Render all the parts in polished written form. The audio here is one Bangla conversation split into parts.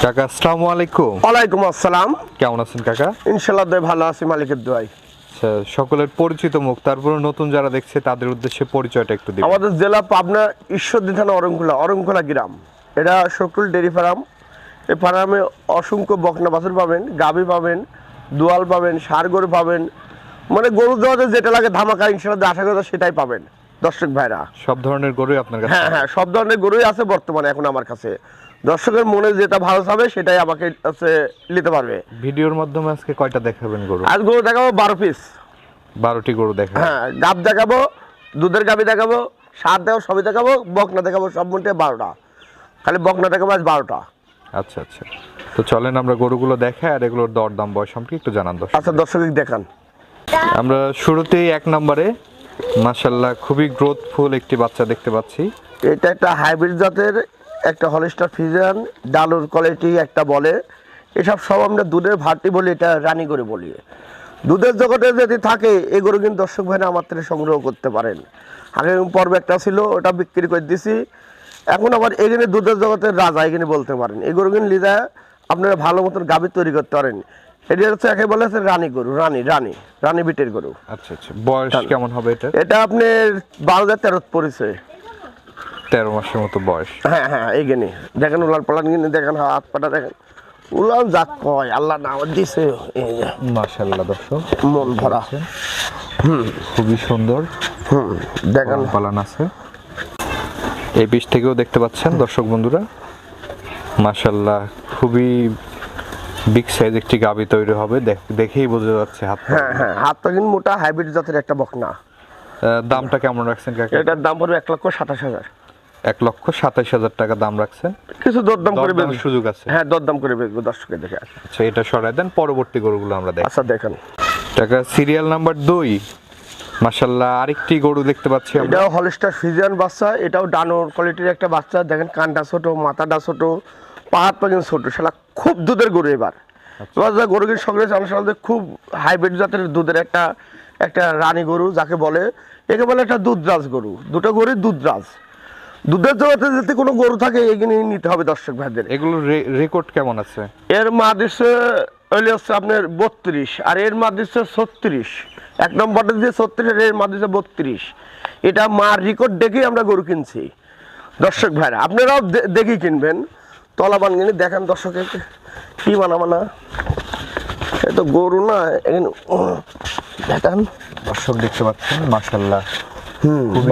কাকা আসসালামু আলাইকুম। ওয়ালাইকুম আসসালাম। কেমন আছেন কাকা? ইনশাআল্লাহ দয় ভালো আছি, মালিকের দোয়ায়। আচ্ছা, সকলের পরিচিত মুখ, তারপর নতুন যারা দেখছে তাদের উদ্দেশ্যে পরিচয়টা একটু দিবেন। আমাদের জেলা পাবনা ঈশ্বরদী থানা অরংখোলা গ্রাম। এটা শকুল ডেরি ফার্ম। এই ফার্মে অসংখ্য বকনা বাছুর পাবেন, গাভী পাবেন, দোয়াল পাবেন, ষাঁড় গরু পাবেন, মানে গরু দেওয়াতে যেটা লাগে ধামাকা ইনশাআল্লাহ আশা করি সেটাই পাবেন দর্শক ভাইরা। সব ধরনের গরুই আপনার কাছে? হ্যাঁ, সব ধরনের গরুই আছে বর্তমানে এখন আমার কাছে। দর্শকের মনে যেটা ভালো হবে সেটাই আমাকে নিতে পারবে। ভিডিওর মাধ্যমে আজকে কয়টা দেখাবেন গরু? আজ গরু দেখাবো 12 পিস। 12টি গরু দেখাবেন? হ্যাঁ, গাব দেখাবো, দুধের গাভী দেখাবো, সার দেখাবো, সবই দেখাবো, বকনা দেখাবো, সব মোটে 12টা। খালি বকনা দেখাবো আজ 12টা। আচ্ছা আচ্ছা, তো চলেন আমরা গরুগুলো দেখাই আর এগুলোর দরদাম বয়স সম্পর্কে একটু জানান দর্শক। আচ্ছা, দর্শক দেখান। আমরা শুরুতেই 1 নম্বরে মাশাআল্লাহ খুবই গ্রোথফুল একটি বাচ্চা দেখতে পাচ্ছি। এটা একটা হাইব্রিড জাতের একটা হলস্টার ফ্রিজিয়ান, ডালুর কোয়ালিটি একটা বলে। এসব সব আমরা দুধের ভাটি বলি, এটা রানী করে বলি। দুধের জগতে যদি থাকে এই গরু কিন্তু দর্শক ভাইরা আমার থেকে সংগ্রহ করতে পারেন। আগে পর্বে একটা ছিল, ওটা বিক্রি করে দিছি। এখন আবার এখানে দুধের জগতের রাজা এখানে বলতে পারেন। এই গরু কিন্তু লিদা আপনারা ভালো মতন গাভী তৈরি করতে পারেন। এটা হচ্ছে একে বলে রানী গরু, রানী বিটের গরু। আচ্ছা আচ্ছা, বয়স কেমন হবে এটা? এটা আপনার 12-13 পড়েছে। 13 মাসের মতো বয়স। হ্যাঁ, এইখানে দেখেন উলান পালান কিনে দেখেন, হাত পাটা দেখেন, উলান যাক কয় আল্লাহ নাম দিছে। মাশাআল্লাহ দর্শক, মন ভরা। খুবই সুন্দর। দেখেন পালান আছে। এই বীজ থেকেও দেখতে পাচ্ছেন দর্শক বন্ধুরা, মাশাআল্লাহ খুবই বিগ সাইজ একটি গাভী তৈরি হবে, দেখেই বোঝা যাচ্ছে হাত। হ্যাঁ, হাতটা কিন্তু মোটা হাইব্রিড জাতের একটা বকনা। দামটা কেমন রাখছেন কাকা? এটার দাম পড়বে 1,27,000। 1,27,000 টাকা দাম রাখছেন। কিছু দরদাম করে দরদামের বেচবো। সুযোগ আছে? হ্যাঁ, দরদাম করে বেচবো দর্শকে দেখে। আচ্ছা, এটা সরায় দেন, পরবর্তী গরুগুলো আমরা দেখি। আচ্ছা দেখেন টাকা সিরিয়াল নাম্বার 2 মাশাআল্লাহ আরেকটি গরু দেখতে পাচ্ছি আমরা। এটাও হলস্টার ফ্রিজিয়ান বাচ্চা। এটাও ডানোর কোয়ালিটির একটা বাচ্চা। দেখেন কানটা ছোট, মাথাটা ছোট, পাহাড় পাখিন ছোট। সেটা খুব দুধের গরু। এবার গরু কিন্তু সঙ্গে আমাদের খুব হাইব্রিড জাতের দুধের একটা রানী গরু যাকে বলে। একে বলে একটা দুধরাজ গরু। দুটো গরুই দুধরাজ। দুধের জগতে যদি কোনো গরু থাকে এগিয়ে নিতে হবে দর্শক ভাইদের। এগুলোর রেকর্ড কেমন আছে? এর মা দিচ্ছে হচ্ছে আপনার 32, আর এর মা দিচ্ছে 36। 1 নম্বরটা দিয়ে 36, আর এর মা দিচ্ছে 32। এটা মার রেকর্ড দেখেই আমরা গরু কিনছি দর্শক ভাইরা। আপনারাও দেখেই কিনবেন। তলা বানগিনি দেখেন দর্শকের কি মানা এ তো গরু না, এখানে দেখেন দর্শক দেখতে পাচ্ছেন মাশাআল্লাহ।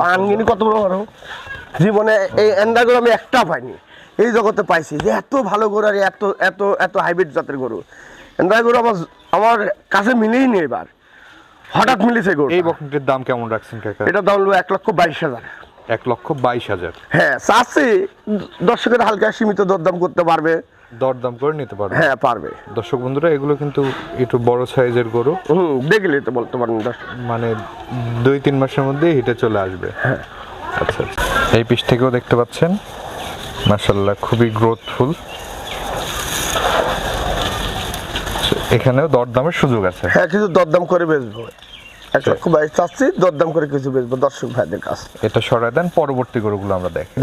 বানগিনি কত বড়। জীবনে এই এন্ডা গরু আমি একটা পাইনি, এই জগতে পাইছি যে এত ভালো গরু আর এত এত এত হাইব্রিড জাতের গরু। এন্ডা গরু আমার কাছে মিলেই নি, এবার হঠাৎ মিলেছে গরু। এই বকনাটির দাম কেমন রাখছেন কাকা? এটা দাম হলো 1,22,000। 1,22,000। হ্যাঁ, চাচ্ছি দর্শকের হালকা সীমিত দরদাম করতে পারবে, দরদাম করে নিতে পারবে। হ্যাঁ পারবে। দর্শক বন্ধুরা, এগুলো কিন্তু একটু বড় সাইজের গরু, দেখলে তো বলতে পারেন মানে 2-3 মাসের মধ্যে হিটে চলে আসবে। হ্যাঁ। আচ্ছা, এই পিস থেকেও দেখতে পাচ্ছেন মাশাআল্লাহ খুবই গ্রোথফুল। এখানেও দরদামের সুযোগ আছে? হ্যাঁ, কিছু দরদাম করে বেচবো। 1,22,000 চাচ্ছি, দরদাম করে কিছু বেচবো দর্শক ভাইদের কাছে। এটা সরায় দেন, পরবর্তী গরুগুলো আমরা দেখি।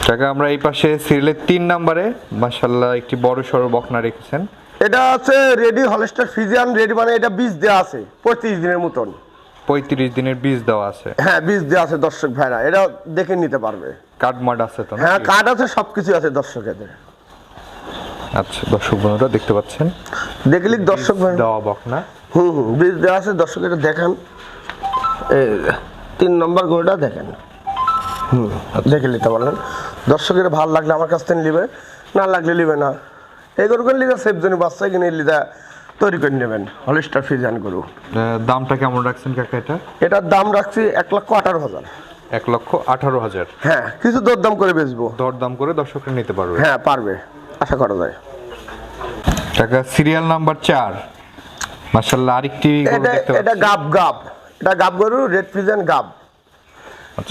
টাকা আমরা এই পাশে সিরিয়ালের 3 নম্বরে মাশাআল্লাহ একটি বড় সরো বকনা রেখেছেন। এটা আছে রেডি হলস্টার ফ্রিজিয়ান রেডি, মানে এটা বীজ দেওয়া আছে 35 দিনের মতন। 35 দিনের বীজ দেওয়া আছে? হ্যাঁ, বীজ দেওয়া আছে দর্শক ভাইরা, এটা দেখে নিতে পারবে। কার্ড মার্ড আছে তো? হ্যাঁ, কার্ড আছে, সবকিছু আছে দর্শকেদের। আচ্ছা, দর্শক বন্ধুরা দেখতে পাচ্ছেন দেখলি দর্শক ভাই দেওয়া বকনা। বীজ দেওয়া আছে দর্শক, এটা দেখেন। 3 নম্বর গরুটা দেখেন। দেখে নিতে পারলেন। দর্শকের ভালো লাগলে আমার কাছ থেকে নিবে, না লাগলে নিবে না। এই গরুকে লিদা সেফজনী বাচ্চা কিনে লিদা তৈরি করে নেবেন হলস্টার ফ্রিজিয়ান গরু। দামটা কেমন রাখছেন কাকা এটা? এটার দাম রাখছি 1,18,000। 1,18,000। হ্যাঁ, কিছু দরদাম করে বেচবো। দরদাম করে দর্শকরা নিতে পারবে? হ্যাঁ পারবে, আশা করা যায়। টাকা সিরিয়াল নাম্বার 4 মাশাআল্লাহ আরেকটি গরু দেখতে পাচ্ছি। এটা গাব এটা গাব গরু, রেড ফ্রিজিয়ান গাব।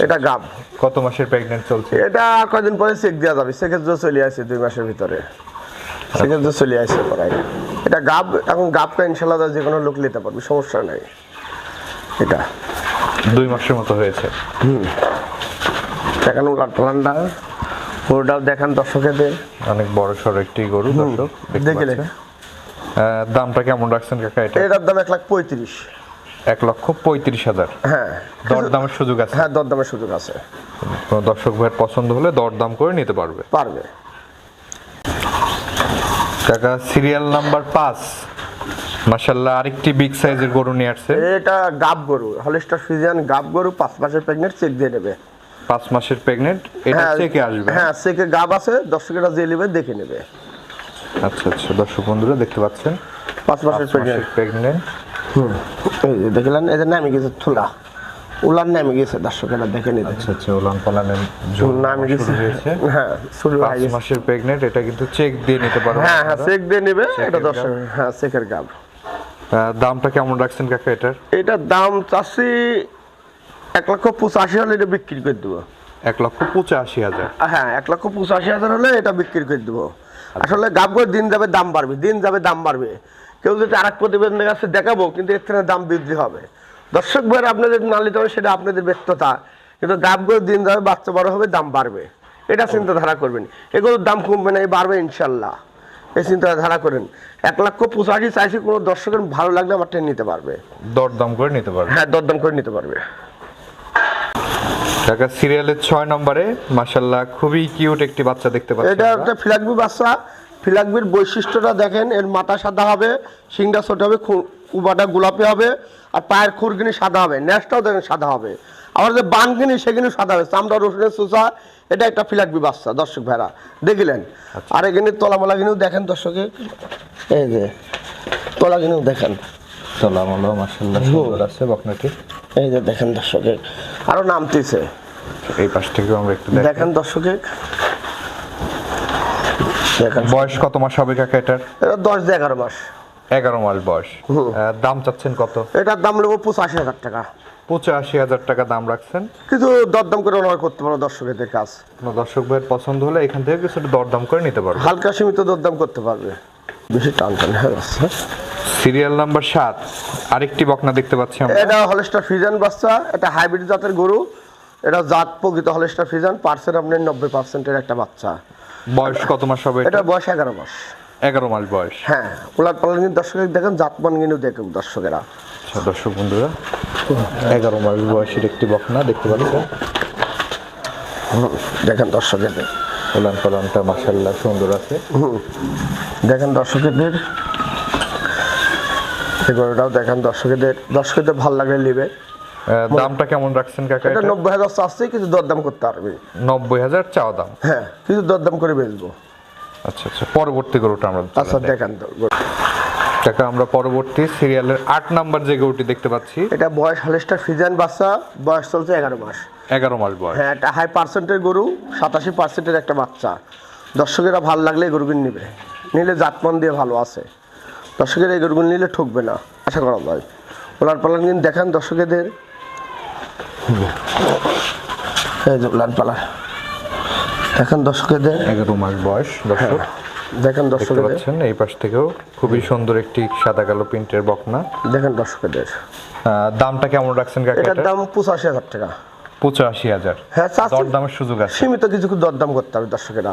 এটা গাব। কত মাসের প্রেগন্যান্ট চলছে? এটা কয়দিন পরে চেক দেওয়া যাবে। চেকের জন্য চলে আসছে 2 মাসের ভিতরে। চেকের জন্য চলে আসছে প্রায়। এটা গাব। এখন গাবটা ইনশাআল্লাহ যে কোনো লোক নিতে পারবে, সমস্যা নাই। এটা 2 মাসের মতো হয়েছে। এখন ঠান্ডা গরুটাও দেখান দর্শকেদের। অনেক বড় সড় একটি গরু দর্শক দেখতে দেখে পাচ্ছেন। দামটা কেমন রাখছেন কাকা এটা? এটার দাম 1,35,000। 1,35,000। হ্যাঁ, দরদামের সুযোগ আছে? হ্যাঁ, দরদামের সুযোগ আছে। কোনো দর্শক ভাইয়ের পছন্দ হলে দরদাম করে নিতে পারবে। কাকা সিরিয়াল নাম্বার 5, মাশাআল্লাহ আরেকটি বিগ সাইজের গরু নিয়ে আসছে। এটা গাব গরু, হলিস্টার ফ্রিজিয়ান গাব গরু, 5 মাসের প্রেগনেন্ট, চেক দিয়ে নেবে। 5 মাসের প্রেগনেন্ট, এটা চেকে আসবে? হ্যাঁ, চেকে গাব আছে, দর্শকেরা যে নেবে দেখে নেবে। আচ্ছা আচ্ছা, দর্শক বন্ধুরা দেখতে পাচ্ছেন 5 মাসের প্রেগনেন্ট। এই যে দেখলেন, এদের নামে গেছে থুলা, উলান নামে গেছে, দর্শকেরা দেখে নিতে। আচ্ছা আচ্ছা, উলান পালানের নামে গেছে। হ্যাঁ, শুরু হয়ে 5 গেছে। মাসের প্রেগনেন্ট, এটা কিন্তু চেক দিয়ে নিতে পারবে। হ্যাঁ হ্যাঁ, চেক দিয়ে নেবে এটা দর্শক। হ্যাঁ, চেকের গাব। দামটা কেমন রাখছেন কাকা এটার? এটার দাম চাচ্ছি 1,85,000 হলে এটা বিক্রি করে দেবো। 1,85,000? হ্যাঁ, 1,85,000 হলে এটা বিক্রি করে দেবো। আসলে গাব গরু দিন যাবে দাম বাড়বে, দিন যাবে দাম বাড়বে। কেউ যদি আরেক প্রতিবেদনের কাছে দেখাবো, কিন্তু এর থেকে দাম বৃদ্ধি হবে। দর্শক ভাইয়ের আপনাদের না নিতে হবে, সেটা আপনাদের ব্যস্ততা, কিন্তু গাব গরু দিন যাবে, বাচ্চা বড় হবে, দাম বাড়বে, এটা চিন্তাধারা করবেন। এগুলোর দাম কমবে না, এই বাড়বে ইনশাল্লাহ, এই চিন্তাধারা করেন। 1,85,000 চাইছি, কোনো দর্শকের ভালো লাগলে আমার ট্রেন নিতে পারবে, দরদাম করে নিতে পারবে। হ্যাঁ, দরদাম করে নিতে পারবে। কাকা সিরিয়ালের 6 নম্বরে মাশাআল্লাহ খুবই কিউট একটি বাচ্চা দেখতে পাচ্ছি। এটা একটা ফিলাকবি বাচ্চা। ফিলাকবির বৈশিষ্ট্যটা দেখেন, এর মাথা সাদা হবে, শিংটা ছোট হবে, কুবাটা গোলাপি হবে, আর পায়ের খুরগিনি সাদা হবে, নেসটাও দেখেন সাদা হবে, আবার যে বানগিনি সেগুলো সাদা হবে, চামড়া রসুনের চুচা। এটা একটা ফিলাকবি বাচ্চা দর্শক ভাইরা দেখলেন। আর এখানে তলামলা কিনেও দেখেন দর্শকে, এই যে তলাগিনেও দেখেন, তলামলা মাশাআল্লাহ সুন্দর আছে বকনাটি। এই যে দেখেন দর্শকে, আরো নামতেছে। এই পাশ থেকেও আমরা একটু দেখেন দর্শকে, দেখেন। বয়স কত মাস হবে কাকা এটার? এটা 10-11 মাস। 11 মাস বয়স। দাম চাচ্ছেন কত? এটার দাম নেবো 85,000 টাকা। 85,000 টাকা দাম রাখছেন। কিন্তু দরদাম করে অনার করতে পারো দর্শকের কাজ। কোনো দর্শক ভাইয়ের পছন্দ হলে এখান থেকে কিছুটা দরদাম করে নিতে পারবে। হালকা সীমিত দরদাম করতে পারবে, বেশি টান টান হয়ে যাচ্ছে। সিরিয়াল নাম্বার 7, আরেকটি বকনা দেখতে পাচ্ছি আমরা। এটা হলিস্টার ফ্রিজিয়ান বাচ্চা, এটা হাইব্রিড জাতের গরু। এটা জাত প্রকৃত হলিস্টার ফ্রিজিয়ান, পার্সেন্ট আপনার 90%-এর একটা বাচ্চা। বয়স কত মাস হবে এটা বয়স 11 মাস। 11 মাস বয়স। হ্যাঁ, উলাট পালান কিন্তু দর্শকের দেখেন, জাতমান কিন্তু দেখুন দর্শকেরা। আচ্ছা দর্শক বন্ধুরা, 11 মাস বয়সের একটি বকনা দেখতে পাচ্ছেন। দেখেন দর্শকের, উলান পালানটা মাশাআল্লাহ সুন্দর আছে। দেখেন দর্শকেদের, এই গরুটাও দেখেন দর্শকেদের ভালো লাগলে নেবে। দামটা কেমন রাখছেন কাকা? এটা 90,000 চাচ্ছি, কিছু দরদাম করতে পারবে। 90,000 চাওয়া দাম? হ্যাঁ, কিছু দরদাম করে বেচবো। আচ্ছা আচ্ছা, পরবর্তী গরুটা আমরা আচ্ছা দেখেন কাকা, আমরা পরবর্তী সিরিয়ালের 8 নাম্বার যে গরুটি দেখতে পাচ্ছি। এটা বয়স হলিস্টার ফ্রিজিয়ান বাচ্চা, বয়স চলছে 11 মাস। 11 মাস বয়স। হ্যাঁ, এটা হাই পার্সেন্টের গরু, 87%-এর একটা বাচ্চা। দর্শকেরা ভালো লাগলে এই গরুগুলো নেবে, নিলে জাতমান দিয়ে ভালো আছে। দর্শকেরা এই গরুগুলো নিলে ঠকবে না, আশা করা যায়। ওলার পালান কিন্তু দেখেন দর্শকেদের, এই যে ওলার পালা দেখেন দর্শকেদের, 11 মাস বয়স দর্শক। দেখেন দেখতে দর্শকেদের, পাচ্ছেন এই পাশ থেকেও খুবই সুন্দর একটি সাদা কালো প্রিন্টের বকনা। দেখেন দর্শকেদের। দামটা কেমন রাখছেন কাকা? এটার দাম 85,000 টাকা। 85,000? হ্যাঁ, দরদামের সুযোগ আছে? সীমিত কিছু দরদাম করতে হবে দর্শকেরা।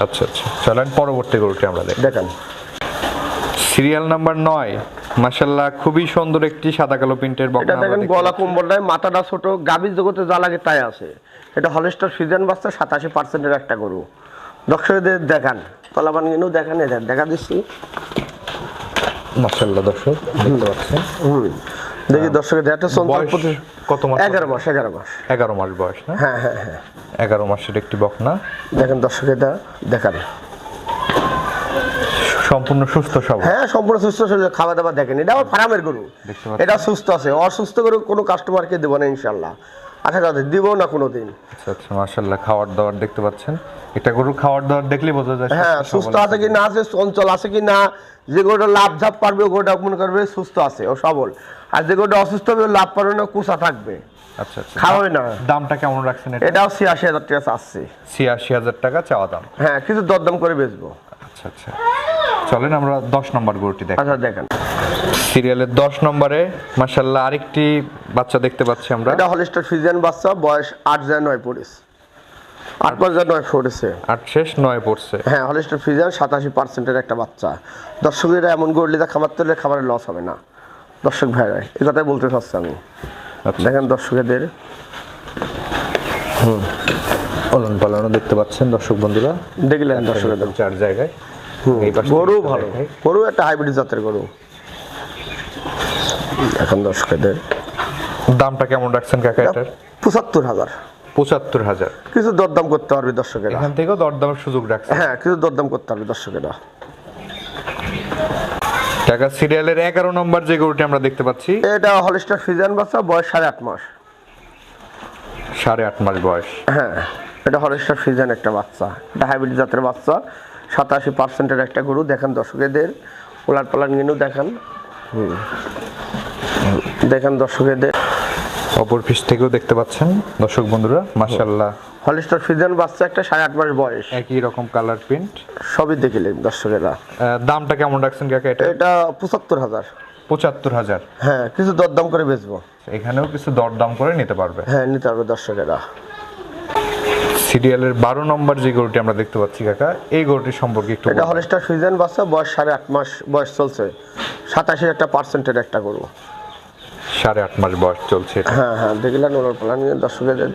আচ্ছা আচ্ছা, চলেন পরবর্তী গরুটি আমরা দেখি। দেখেন সিরিয়াল নাম্বার 9, মাশাআল্লাহ খুবই সুন্দর একটি সাদা কালো প্রিন্টের বকনা। এটা দেখেন গলা কম্বলটায়, মাথাটা ছোট, গাভীর জগতে যা লাগে তাই আছে। এটা হলিস্টার ফ্রিজিয়ান বাচ্চা, 87%-এর একটা গরু। দর্শকদের দেখান, তলাবান কিন্তু দেখেন, এদের দেখা দিচ্ছি মাশাআল্লাহ দর্শক দেখতে পাচ্ছেন। দেখি দর্শকের একটা বয়স কত মাস? 11 মাস। 11 মাস বয়স না? হ্যাঁ হ্যাঁ হ্যাঁ, 11 মাসের একটি বকনা। দেখেন দর্শকের দেখান, সম্পূর্ণ সুস্থ সবল। হ্যাঁ, সম্পূর্ণ সুস্থ শরীরে, খাওয়া দাওয়া দেখেন। এটা আমার ফার্মের গরু, এটা সুস্থ আছে। অসুস্থ গরু কোনো কাস্টমারকে দেবো না ইনশাল্লাহ, আশা করি দিব না কোনোদিন। আচ্ছা আচ্ছা, মাশাআল্লাহ খাওয়ার দাওয়ার দেখতে পাচ্ছেন। একটা গরু খাওয়ার দাওয়ার দেখলেই বোঝা যায় হ্যাঁ, সুস্থ আছে কি না আছে, চঞ্চল আছে কি না। যে গরুটা লাভ ঝাপ পারবে, ও গরুটা মনে করবে সুস্থ আছে, ও সবল। আর যে গরুটা অসুস্থ হবে, লাভ পারবে না, কুচা থাকবে, আচ্ছা আচ্ছা, খাওয়াবে না। দামটা কেমন রাখছেন? এটাও 86,000 টাকা চাচ্ছি। 86,000 টাকা চাওয়া দাম? হ্যাঁ, কিছু দরদাম করে বেচবো। আচ্ছা আচ্ছা, চলেন আমরা 10 নম্বর গরুটি দেখি। আচ্ছা দেখেন, সিরিয়ালের 10 নম্বরে মাশাআল্লাহ আরেকটি বাচ্চা দেখতে পাচ্ছি আমরা। এটা হলিস্টার ফ্রিজিয়ান বাচ্চা, বয়স 8-9 পড়েছে। 8/9 পড়েছে। 8 শেষ 9 পড়ছে। হ্যাঁ, হলিস্টার ফ্রিজিয়ান 87% একটা বাচ্চা। দর্শকেরা এমন গরু লিদা খাবার তুললে খাবারের লস হবে না দর্শক ভাইরা, এই কথাই বলতে চাচ্ছি আমি। আচ্ছা। দেখেন দর্শকদের ওলন পালনও দেখতে পাচ্ছেন দর্শক বন্ধুরা, দেখলেন দর্শকদের 4 জায়গায়। এই পাশে গরু একটা ভালো, দেখাই। গরু একটা হাইব্রিড জাতের গরু। এখন দর্শকদের দামটা কেমন রাখছেন কাকা এটার? 75,000। 75,000। কিছু দরদাম করতে পারবে দর্শকেরা। এখান থেকেও দরদামের সুযোগ রাখছেন। হ্যাঁ, কিছু দরদাম করতে পারবে দর্শকেরা। টাকা সিরিয়ালের 11 নম্বর যে গরুটি আমরা দেখতে পাচ্ছি, এটা হলিস্টার ফ্রিজিয়ান বাচ্চা, বয়স 8.5 মাস। 8.5 মাস বয়স। হ্যাঁ, এটা হলিস্টার ফ্রিজিয়ান একটা বাচ্চা, এটা হাইব্রিড জাতের বাচ্চা, 87%-এর একটা গরু। দেখেন দর্শকেদের ওলাট পালান কিন্তু দেখেন, দেখেন দর্শকেদের অপর পিস থেকেও দেখতে পাচ্ছেন দর্শক বন্ধুরা, মাশাআল্লাহ হলিস্টার ফ্রিজিয়ান বাচ্চা, একটা 8.5 মাস বয়স। একই রকম কালার প্রিন্ট। সবই দেখিলেন দর্শকেরা। দামটা কেমন রাখছেন কাকা এটা? এটা 75,000। 75,000। হ্যাঁ, কিছু দরদাম করে বেচবো। এখানেও কিছু দরদাম করে নিতে পারবে। হ্যাঁ, নিতে পারবে দর্শকেরা। সিরিয়ালের 12 নম্বর যে গরুটি আমরা দেখতে পাচ্ছি কাকা, এই গরুটি সম্পর্কে একটু এটা বলবেন। হলিস্টার ফ্রিজিয়ান বাচ্চা, বয়স 8.5 মাস বয়স চলছে, 87% একটা গরু। 8.5 মাস বয়স চলছে এটা। হ্যাঁ হ্যাঁ, দেখলেন ওলার পালান দর্শকেদের।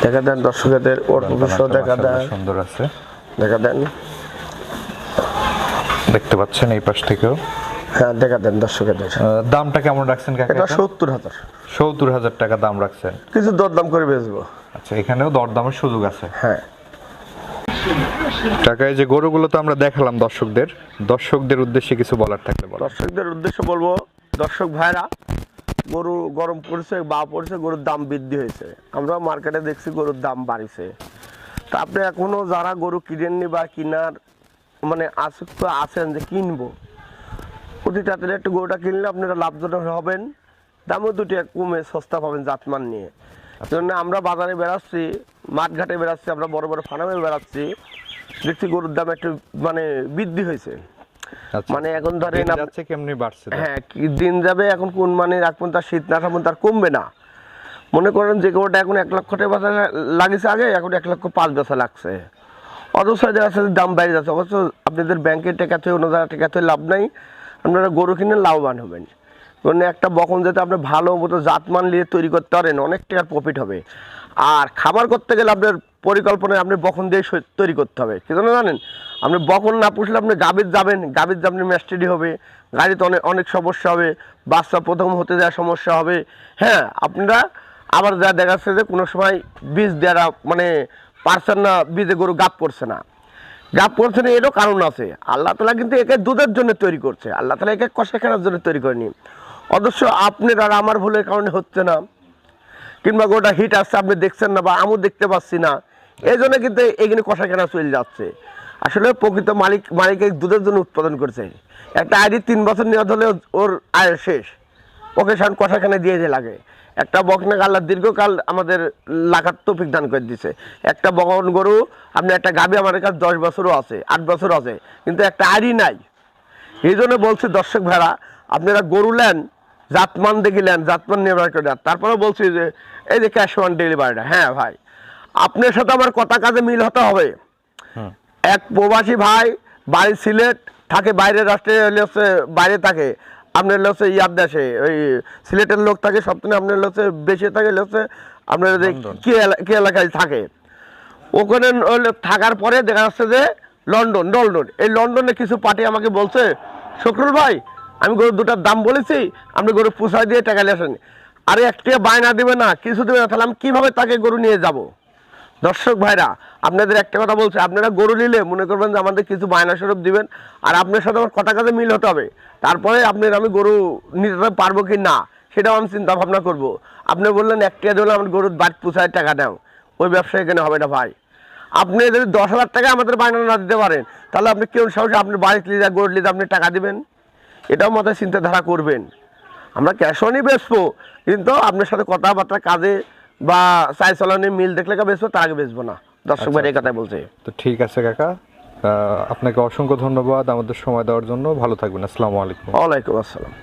দেখা দেন দর্শকেদের ওর ভবিষ্যৎ দেখা দেন, মাশাআল্লাহ সুন্দর আছে। দেখা দেন, দেখতে পাচ্ছেন এই পাশ থেকেও। হ্যাঁ দেখা দেন দর্শকেদের। দামটা কেমন রাখছেন কাকা? এটা 70,000। 70,000 টাকা দাম রাখছেন। কিছু দরদাম করে বেচবো। আচ্ছা, এখানেও দরদামের সুযোগ আছে। হ্যাঁ, টাকায় যে গরুগুলো তো আমরা দেখালাম দর্শকদের উদ্দেশ্যে কিছু বলার থাকলে বলো। দর্শকদের উদ্দেশ্য বলবো, দর্শক ভাইরা, গরু গরম পড়ছে বা পড়ছে, গরুর দাম বৃদ্ধি হয়েছে। আমরা মার্কেটে দেখছি গরুর দাম বাড়িছে। তা আপনি এখনো যারা গরু কিনেননি বা কিনার মানে আসক্ত আছেন যে কিনবো, অতি তাড়াতাড়ি একটু গরুটা কিনলে আপনারা লাভজনক হবেন, দামও দুটি কমে সস্তা পাবেন জাতমান নিয়ে। জন্য আমরা বাজারে বেড়াচ্ছি, মাঠঘাটে বেড়াচ্ছি, আমরা বড় বড় ফার্মে বেড়াচ্ছি, দেখছি গরুর দাম একটু মানে বৃদ্ধি হয়েছে। আচ্ছা, মানে এখন ধরেন দিন যাচ্ছে কেমনি বাড়ছে দাম? হ্যাঁ, কি দিন যাবে, এখন কোন মানে রাখবেন, তার শীত না থাকুন তার কমবে না। মনে করেন যে গরুটা এখন 1 লক্ষ টাকা বেচা লাগিয়েছে, আগে এখন 1,05,000 বেচা লাগছে। অথচ দেখা যাচ্ছে দাম বেড়ে যাচ্ছে। অথচ আপনাদের ব্যাংকের টাকা থেকে অন্য জায়গার টাকা থেকে লাভ নাই, আপনারা গরু কিনে লাভবান হবেন। কারণ একটা বকন যাতে আপনি ভালো মতো জাতমান নিয়ে তৈরি করতে পারেন, অনেক টাকার প্রফিট হবে। আর খাবার করতে গেলে আপনার পরিকল্পনায় আপনি বকন দিয়ে তৈরি করতে হবে। কি জন্য জানেন? আপনি বকন না পুষলে আপনি গাভীর যাবেন ম্যাস্টিডি হবে, গাড়িতে অনেক অনেক সমস্যা হবে, বাচ্চা প্রথম হতে যাওয়ার সমস্যা হবে। হ্যাঁ, আপনারা আবার যা দেখাচ্ছে যে কোনো সময় বীজ দেওয়া মানে পারছেন না, বীজে গরু গাপ করছে না, এরও কারণ আছে। আল্লাহ তাআলা কিন্তু একে দুধের জন্য তৈরি করছে, আল্লাহ তাআলা একে কষাখানার জন্য তৈরি করেনি। অবশ্য আপনার আর আমার ভুলের কারণে হচ্ছে না, কিংবা গোটা হিট আসছে আপনি দেখছেন না বা আমিও দেখতে পাচ্ছি না, এই জন্য কিন্তু এখানে কষাখানা চলে যাচ্ছে। আসলে প্রকৃত মালিক এই দুধের জন্য উৎপাদন করছে। একটা আইডি 3 বছর নেওয়া হলে ওর আয় শেষ, ওকে সান কষাখানা দিয়ে লাগে। একটা বকনা আল্লাহ দীর্ঘকাল আমাদের লাগার তৌফিক দান করে দিছে। একটা বকন গরু আপনি একটা গাভী আমার কাছে 10 বছরও আছে, 8 বছর আছে, কিন্তু একটা আইডি নাই। এই জন্য বলছি দর্শক ভাইরা, আপনারা গরু নেন, জাতমান দেখিলেন, জাতমান নির্ভর করে। তারপরে বলছি যে এই যে ক্যাশ অন ডেলিভারিটা, হ্যাঁ ভাই, আপনার সাথে আমার কথা কাজে মিল হতে হবে। এক প্রবাসী ভাই বাড়ি সিলেট থাকে, বাইরের রাষ্ট্রে হচ্ছে বাইরে থাকে, আপনার হচ্ছে ইয়ার দেশে ওই সিলেটের লোক থাকে, সপ্তাহে আপনার হচ্ছে বেশি থাকে হচ্ছে আপনার কি এলাকায় থাকে, ওখানে থাকার পরে দেখা যাচ্ছে যে লন্ডন এই লন্ডনে কিছু পার্টি আমাকে বলছে, শকরুল ভাই আমি গরু দুটার দাম বলেছি, আপনি গরু পুষাই দিয়ে টাকা নিয়ে আসেন। আরে একটা বায়না দেবে না, কিছু দেবে না, তাহলে আমি কিভাবে তাকে গরু নিয়ে যাব? দর্শক ভাইরা, আপনাদের একটা কথা বলছে, আপনারা গরু নিলে মনে করবেন যে আমাদের কিছু বায়না স্বরূপ দিবেন, আর আপনার সাথে আমার কথা কাজে মিল হতে হবে। তারপরে আমি গরু নিতে পারবো কি না সেটাও আমি চিন্তা ভাবনা করবো। আপনি বললেন 1 টাকা দিলে আমার গরুর বাড়ি পুষায় টাকা দাও, ওই ব্যবসা এখানে হবে না ভাই। আপনি যদি 10,000 টাকা আমাদের বায়না না দিতে পারেন, তাহলে আপনি কেউ সাহসে আপনি বাড়িতে লিজা গরু লিজা আপনি টাকা দিবেন? এটাও মাথায় চিন্তাধারা করবেন। আমরা ক্যাশ অনই বেচবো, কিন্তু আপনার সাথে কথাবার্তা কাজে বা চাই চলানোর মিল দেখলে বেচবো, তার আগে বেচবো না। দর্শক ভাই এই কথাই বলছে। তো ঠিক আছে কাকা, আপনাকে অসংখ্য ধন্যবাদ আমাদের সময় দেওয়ার জন্য। ভালো থাকবেন। আসসালামু আলাইকুম। ওয়ালাইকুম আসসালাম।